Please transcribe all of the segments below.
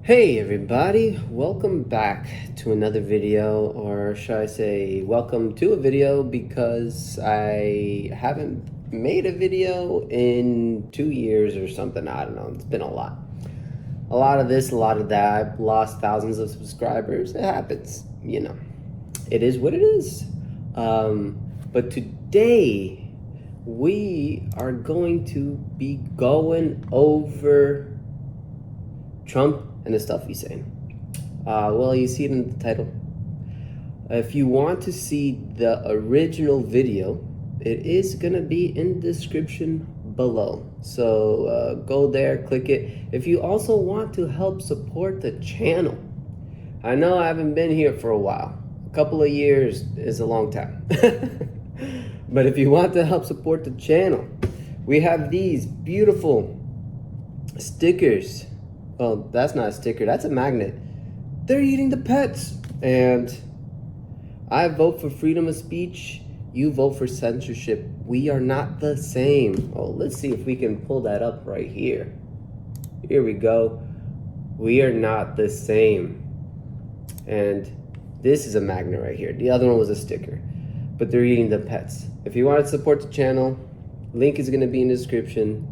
Hey everybody, welcome back to another video, or should I say welcome to a video, because I haven't made a video in 2 years or something. I don't know, it's been a lot. A lot of this, a lot of that. I've lost thousands of subscribers. It happens, you know. It is what it is. But today we are going to be going over Trump and the stuff he's saying. Well, you see it in the title. If you want to see the original video, it is gonna be in the description below. So go there, click it. If you also want to help support the channel, I know I haven't been here for a while. A couple of years is a long time. But if you want to help support the channel, we have these beautiful stickers. Well, that's not a sticker, that's a magnet. They're eating the pets. And I vote for freedom of speech. You vote for censorship. We are not the same. Oh, let's see if we can pull that up right here. Here we go. We are not the same. And this is a magnet right here. The other one was a sticker. But they're eating the pets. If you want to support the channel, link is going to be in the description.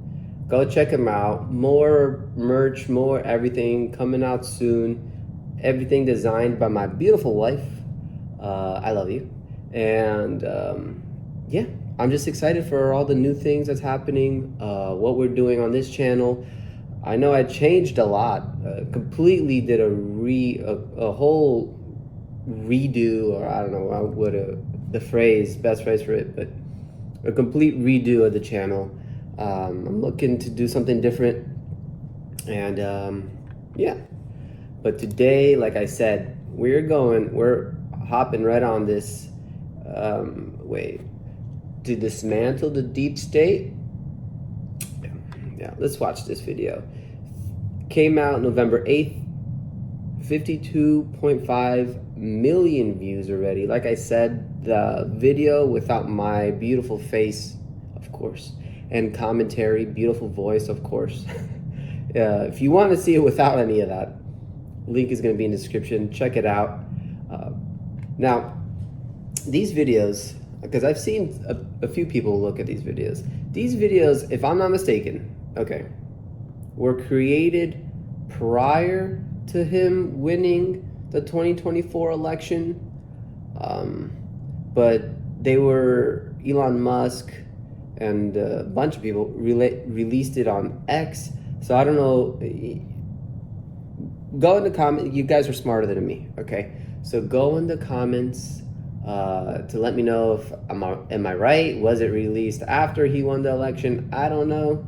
Go check them out. More merch, more everything coming out soon. Everything designed by my beautiful wife. I love you. And yeah, I'm just excited for all the new things that's happening, what we're doing on this channel. I know I changed a lot. Completely did a whole redo, or I don't know what the best phrase for it, but a complete redo of the channel. I'm looking to do something different, and yeah. But today, like I said, we're hopping right on this way to dismantle the deep state. Yeah, let's watch this video. Came out November 8th, 52.5 million views already. Like I said, the video without my beautiful face, of course, and commentary, beautiful voice, of course. If you want to see it without any of that, link is going to be in the description. Check it out. Now, these videos, because I've seen a few people look at these videos. These videos, if I'm not mistaken, okay, were created prior to him winning the 2024 election. But they were Elon Musk and a bunch of people released it on X. So I don't know. Go in the comments. You guys are smarter than me, okay? So go in the comments to let me know if am I right? Was it released after he won the election? I don't know.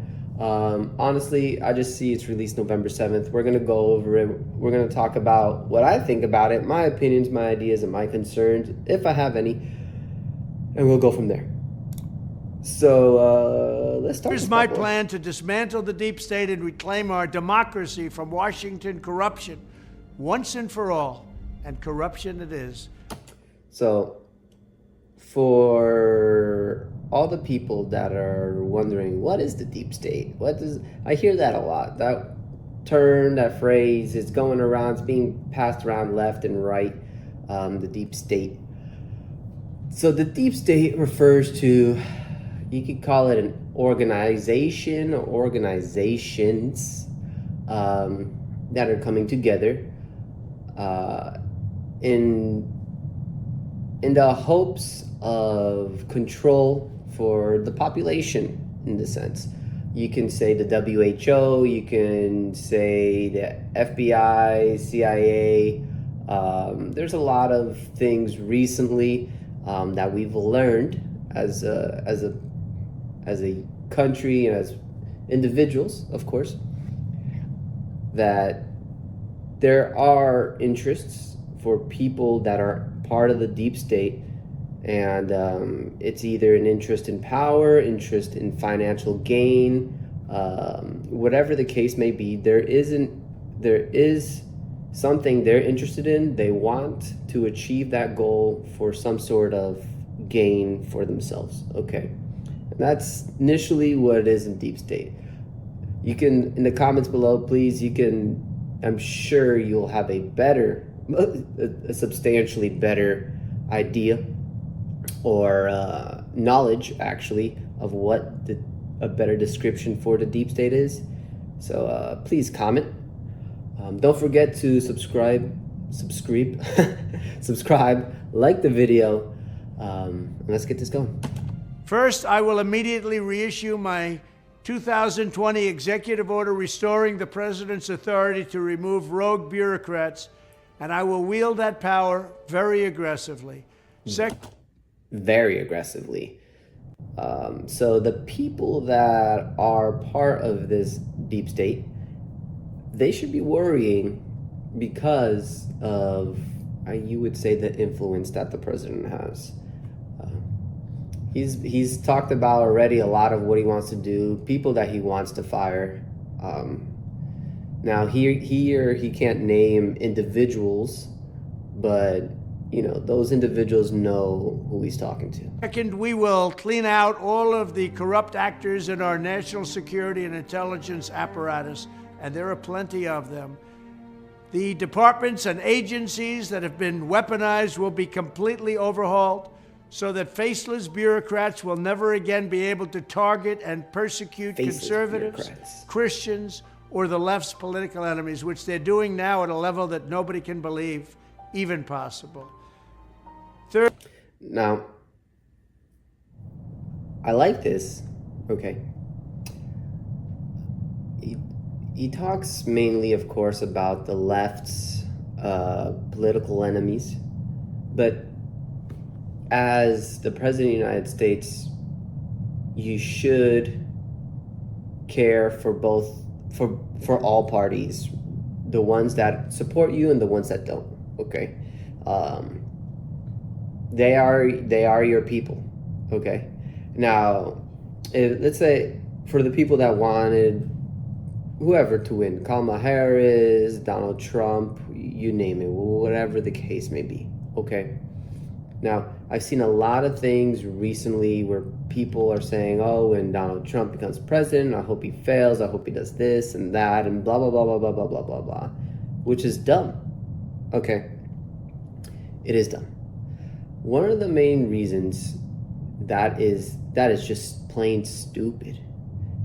Honestly, I just see it's released November 7th. We're gonna go over it. We're gonna talk about what I think about it, my opinions, my ideas, and my concerns, if I have any, and we'll go from there. So let's start. Here's my plan to dismantle the deep state and reclaim our democracy from Washington corruption once and for all. And corruption it is. So for all the people that are wondering, what is the deep state? I hear that a lot. That term, that phrase is going around, it's being passed around left and right, the deep state. So the deep state refers to, you could call it an organization or organizations that are coming together in the hopes of control for the population, in the sense. You can say the WHO, you can say the FBI, CIA. There's a lot of things recently that we've learned as a country and as individuals, of course, that there are interests for people that are part of the deep state, and it's either an interest in power, interest in financial gain, whatever the case may be. There is something they're interested in. They want to achieve that goal for some sort of gain for themselves. Okay, and that's initially what it is in deep state. You can, in the comments below, please, you can I'm sure you'll have a better, a substantially better idea or knowledge, actually, of what a better description for the deep state is. So please comment. Don't forget to subscribe, like the video, and let's get this going. First, I will immediately reissue my 2020 executive order restoring the president's authority to remove rogue bureaucrats, and I will wield that power very aggressively. Very aggressively. So the people that are part of this deep state, they should be worrying because of, you would say, the influence that the president has. He's talked about already a lot of what he wants to do, people that he wants to fire. Now he can't name individuals, but you know, those individuals know who he's talking to. Second, we will clean out all of the corrupt actors in our national security and intelligence apparatus, and there are plenty of them. The departments and agencies that have been weaponized will be completely overhauled so that faceless bureaucrats will never again be able to target and persecute conservatives, Christians, or the left's political enemies, which they're doing now at a level that nobody can believe even possible. Third. Now, I like this. Okay. He talks mainly, of course, about the left's political enemies, but as the President of the United States, you should care for both, for all parties, the ones that support you and the ones that don't. Okay, they are your people. Okay, now let's say for the people that wanted whoever to win, Kamala Harris, Donald Trump, you name it, whatever the case may be. Okay. Now, I've seen a lot of things recently where people are saying, oh, when Donald Trump becomes president, I hope he fails, I hope he does this and that, and blah, blah, blah, blah, blah, blah, blah, blah, blah, which is dumb. Okay. It is dumb. One of the main reasons that is just plain stupid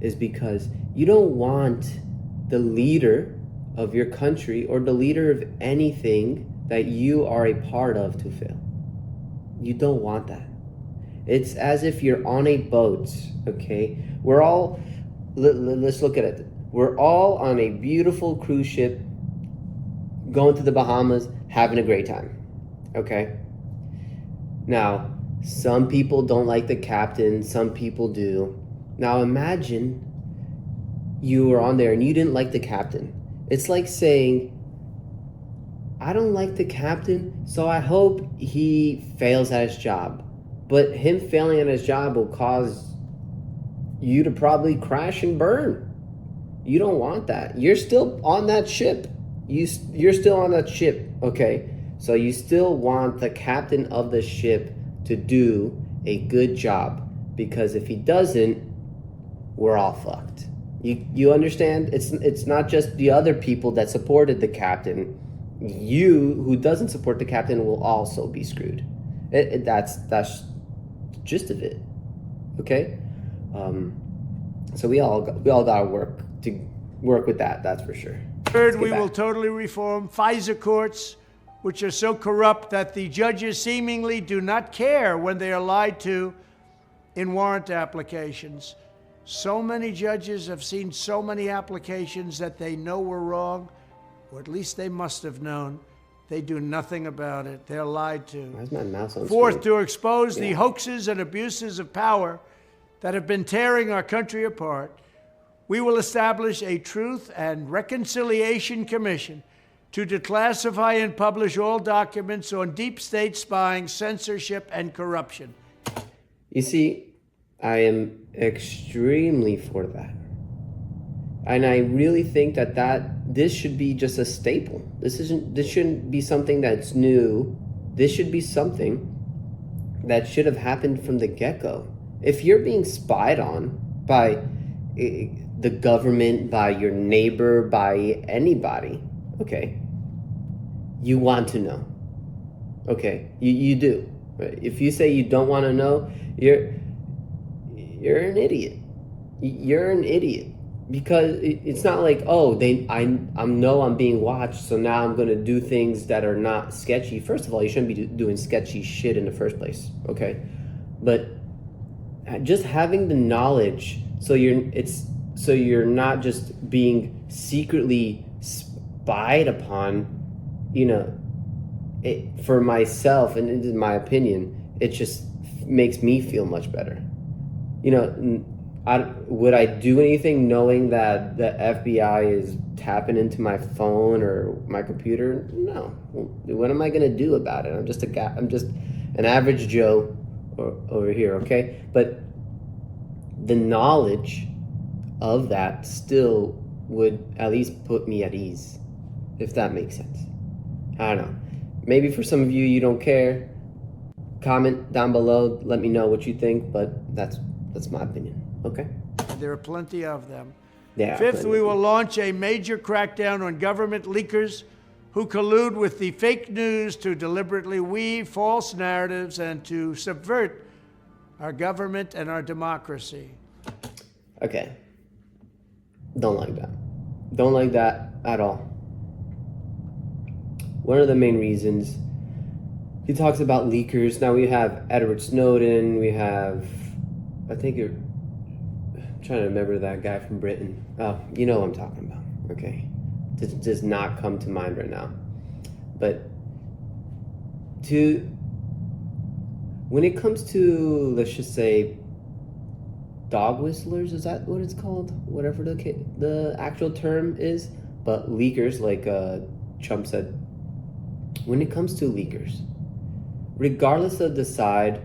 is because you don't want the leader of your country or the leader of anything that you are a part of to fail. You don't want that. It's as if you're on a boat, okay? We're all, let's look at it. We're all on a beautiful cruise ship going to the Bahamas, having a great time, okay? Now, some people don't like the captain, some people do. Now imagine you were on there and you didn't like the captain. It's like saying, I don't like the captain, so I hope he fails at his job. But him failing at his job will cause you to probably crash and burn. You don't want that. You're still on that ship. You're still on that ship, okay? So you still want the captain of the ship to do a good job, because if he doesn't, we're all fucked. You understand? It's not just the other people that supported the captain. You, who doesn't support the captain, will also be screwed. That's the gist of it. Okay, so we all gotta work with that. That's for sure. Third, we will totally reform FISA courts, which are so corrupt that the judges seemingly do not care when they are lied to in warrant applications. So many judges have seen so many applications that they know were wrong, or at least they must have known. They do nothing about it. They're lied to. Where's my mouse on Fourth, screen? to expose the hoaxes and abuses of power that have been tearing our country apart, we will establish a Truth and Reconciliation Commission to declassify and publish all documents on deep state spying, censorship, and corruption. You see, I am extremely for that. And I really think that this should be just a staple. This shouldn't be something that's new. This should be something that should have happened from the get-go. If you're being spied on by the government, by your neighbor, by anybody, Okay. You want to know. Okay. You do. Right? If you say you don't want to know, you're an idiot. You're an idiot. Because it's not like, oh, I'm being watched, so now I'm going to do things that are not sketchy. First of all, you shouldn't be doing sketchy shit in the first place, okay? But just having the knowledge, so you're not just being secretly spied upon, for myself, and in my opinion, it just makes me feel much better. Would I do anything knowing that the FBI is tapping into my phone or my computer? No. What am I gonna do about it? I'm just an average Joe over here, okay? But the knowledge of that still would at least put me at ease, if that makes sense. I don't know. Maybe for some of you, you don't care. Comment down below. Let me know what you think, but that's my opinion. Okay? There are plenty of them. Yeah. Fifth, we will launch a major crackdown on government leakers who collude with the fake news to deliberately weave false narratives and to subvert our government and our democracy. Okay. Don't like that. Don't like that at all. One of the main reasons he talks about leakers. Now we have Edward Snowden. We have, I'm trying to remember that guy from Britain. Oh, you know what I'm talking about. Okay. Does not come to mind right now. But when it comes to, let's just say, dog whistlers, is that what it's called? Whatever the actual term is. But leakers, like Trump said, when it comes to leakers, regardless of the side,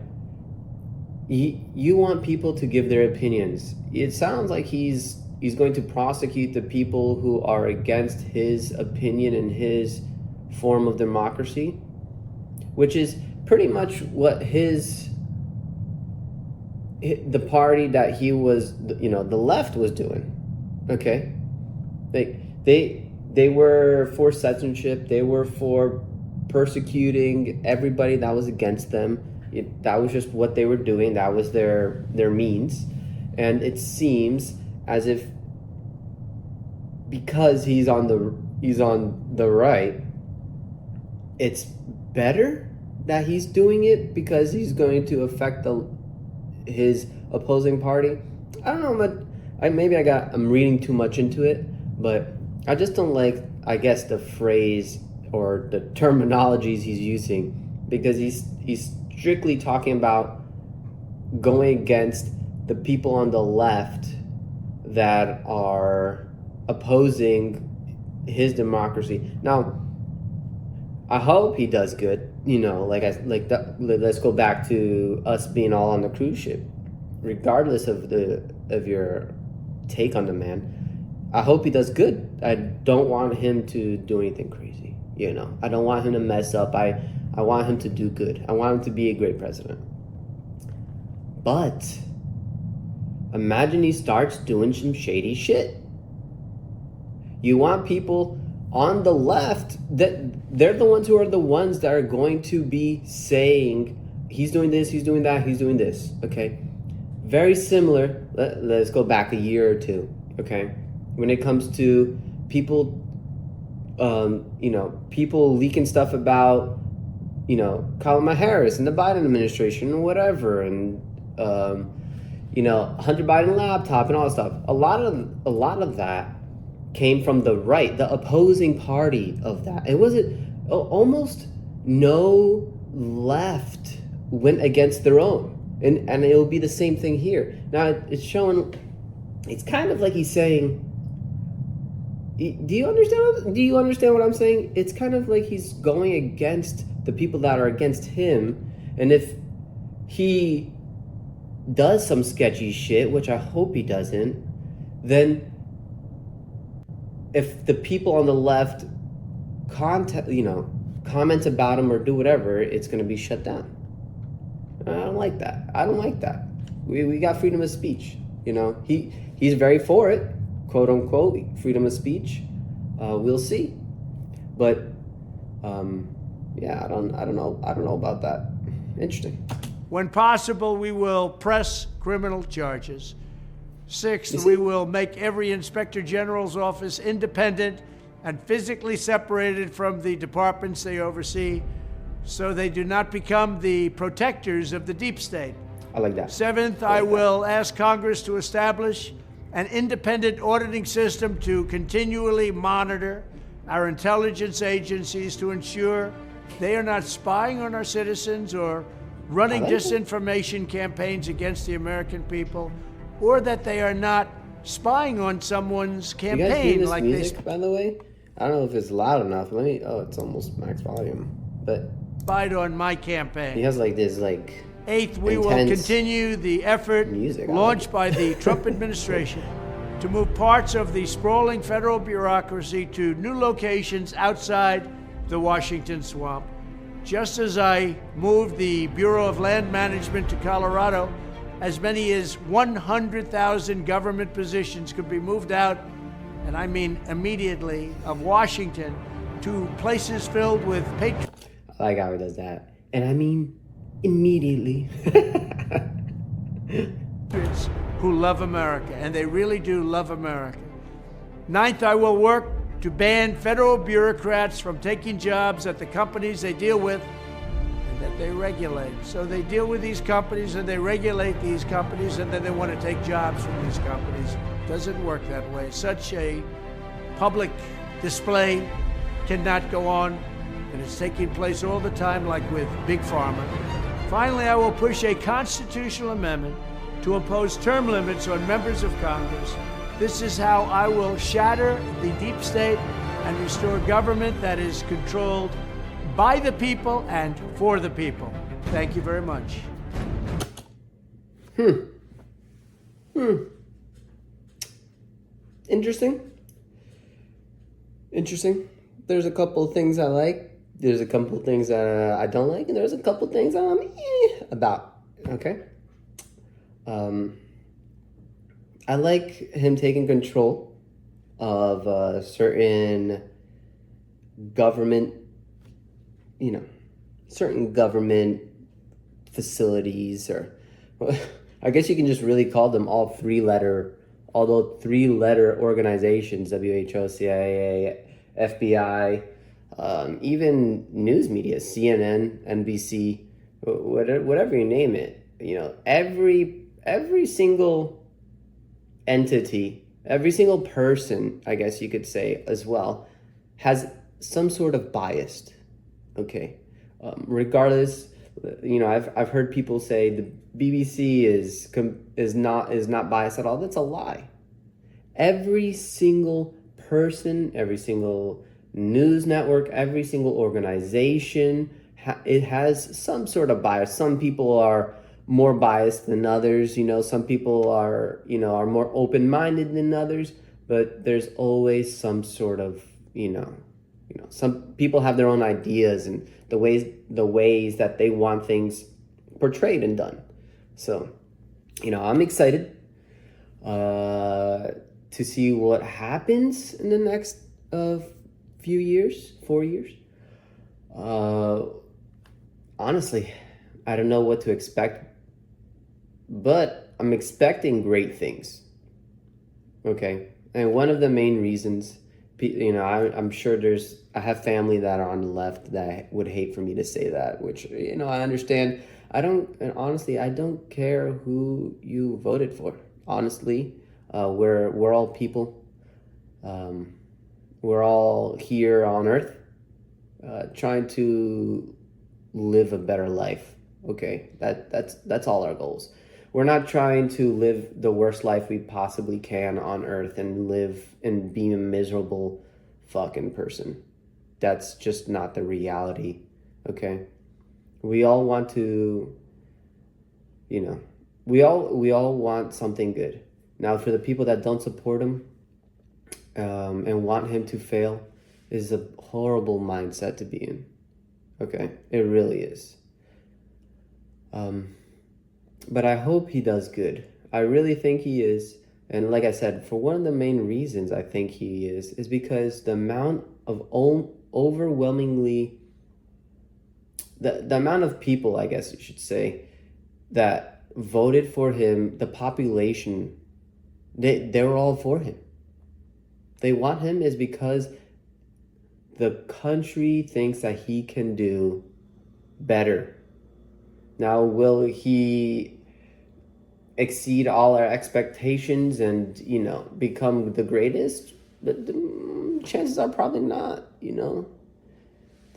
you want people to give their opinions. It sounds like he's going to prosecute the people who are against his opinion and his form of democracy, which is pretty much what the party that he was, the left was doing. Okay, they were for censorship. They were for persecuting everybody that was against them. That was just what they were doing. That was their means. And it seems as if because he's on the right, it's better that he's doing it because he's going to affect his opposing party. I don't know, but maybe I'm reading too much into it, but I just don't like, I guess, the phrase or the terminologies he's using, because he's strictly talking about going against the people on the left that are opposing his democracy. Now, I hope he does good. Let's go back to us being all on the cruise ship, regardless of your take on the man. I hope he does good. I don't want him to do anything crazy. I don't want him to mess up. I want him to do good. I want him to be a great president. But imagine he starts doing some shady shit. You want people on the left that they're the ones who are the ones that are going to be saying he's doing this, he's doing that, he's doing this. Okay, very similar. Let's go back a year or two. Okay, when it comes to people, people leaking stuff about, Kamala Harris and the Biden administration and whatever, and Hunter Biden laptop and all that stuff. A lot of that came from the right, the opposing party of that. It wasn't almost no left went against their own, and it'll be the same thing here. Now it's showing. It's kind of like he's saying. Do you understand what I'm saying? It's kind of like he's going against the people that are against him, and if he does some sketchy shit, which I hope he doesn't, then if the people on the left comment about him or do whatever, it's going to be shut down. I don't like that. We got freedom of speech. He's very for it, quote unquote, freedom of speech. We'll see. But yeah, I don't know about that. Interesting. When possible, we will press criminal charges. Sixth, we will make every Inspector General's office independent and physically separated from the departments they oversee, so they do not become the protectors of the deep state. I like that. Seventh, I will ask Congress to establish an independent auditing system to continually monitor our intelligence agencies to ensure they are not spying on our citizens or running disinformation campaigns against the American people, or that they are not spying on someone's campaign. You guys hear this like music, they by the way? I don't know if it's loud enough. Let me. Oh, it's almost max volume. But spied on my campaign. he has like this Eighth, we will continue the effort launched by the Trump administration to move parts of the sprawling federal bureaucracy to new locations outside the Washington swamp. Just as I moved the Bureau of Land Management to Colorado, as many as 100,000 government positions could be moved out, and I mean immediately, of Washington to places filled with patriots. I like how he does that. And I mean immediately. Who love America, and they really do love America. Ninth, I will work to ban federal bureaucrats from taking jobs at the companies they deal with and that they regulate. So they deal with these companies and they regulate these companies, and then they want to take jobs from these companies. Doesn't work that way. Such a public display cannot go on, and it's taking place all the time, like with Big Pharma. Finally, I will push a constitutional amendment to impose term limits on members of Congress. This is how I will shatter the deep state and restore government that is controlled by the people and for the people. Thank you very much. Interesting. There's a couple of things I like. There's a couple of things that I don't like, and there's a couple of things I'm about. Okay. I like him taking control of certain government, certain government facilities, or I guess you can just really call them all three-letter organizations: WHO, CIA, FBI, even news media, CNN, NBC, whatever you name it. Every single entity, every single person, I guess you could say as well, has some sort of bias. Okay, regardless, I've heard people say the BBC is not biased at all. That's a lie. Every single person, every single news network, every single organization, it has some sort of bias. Some people are more biased than others. Some people are more open-minded than others, but there's always some sort of, some people have their own ideas and the ways that they want things portrayed and done. So, I'm excited to see what happens in the next few years, 4 years. Honestly, I don't know what to expect, but I'm expecting great things. Okay, and one of the main reasons, I'm sure I have family that are on the left that would hate for me to say that, which, I understand. I don't care who you voted for. Honestly, we're all people. We're all here on Earth, trying to live a better life. Okay, that's all our goals. We're not trying to live the worst life we possibly can on Earth and live and be a miserable fucking person. That's just not the reality. Okay, we all want to, we all want something good. Now, for the people that don't support him and want him to fail, is a horrible mindset to be in. Okay, it really is. But I hope he does good. I really think he is. And like I said, for one of the main reasons I think he is because the amount of overwhelmingly, the amount of people, I guess you should say, that voted for him, the population, they were all for him. They want him is because the country thinks that he can do better. Now, will he exceed all our expectations and, become the greatest? But chances are probably not, The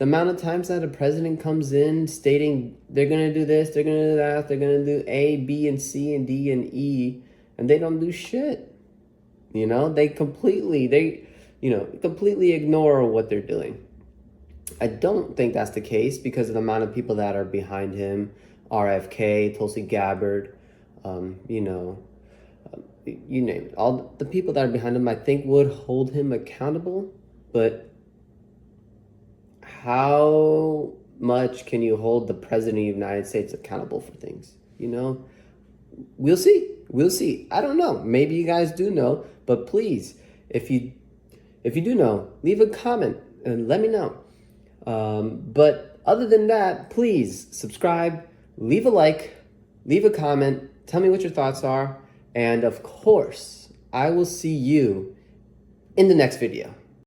amount of times that a president comes in stating they're going to do this, they're going to do that, they're going to do A, B, and C, and D, and E, and they don't do shit. They completely ignore what they're doing. I don't think that's the case because of the amount of people that are behind him. RFK, Tulsi Gabbard, you name it. All the people that are behind him, I think, would hold him accountable. But how much can you hold the president of the United States accountable for things? We'll see. We'll see. I don't know. Maybe you guys do know, but please, if you do know, leave a comment and let me know. But other than that, please subscribe, leave a like, leave a comment, tell me what your thoughts are, and of course, I will see you in the next video.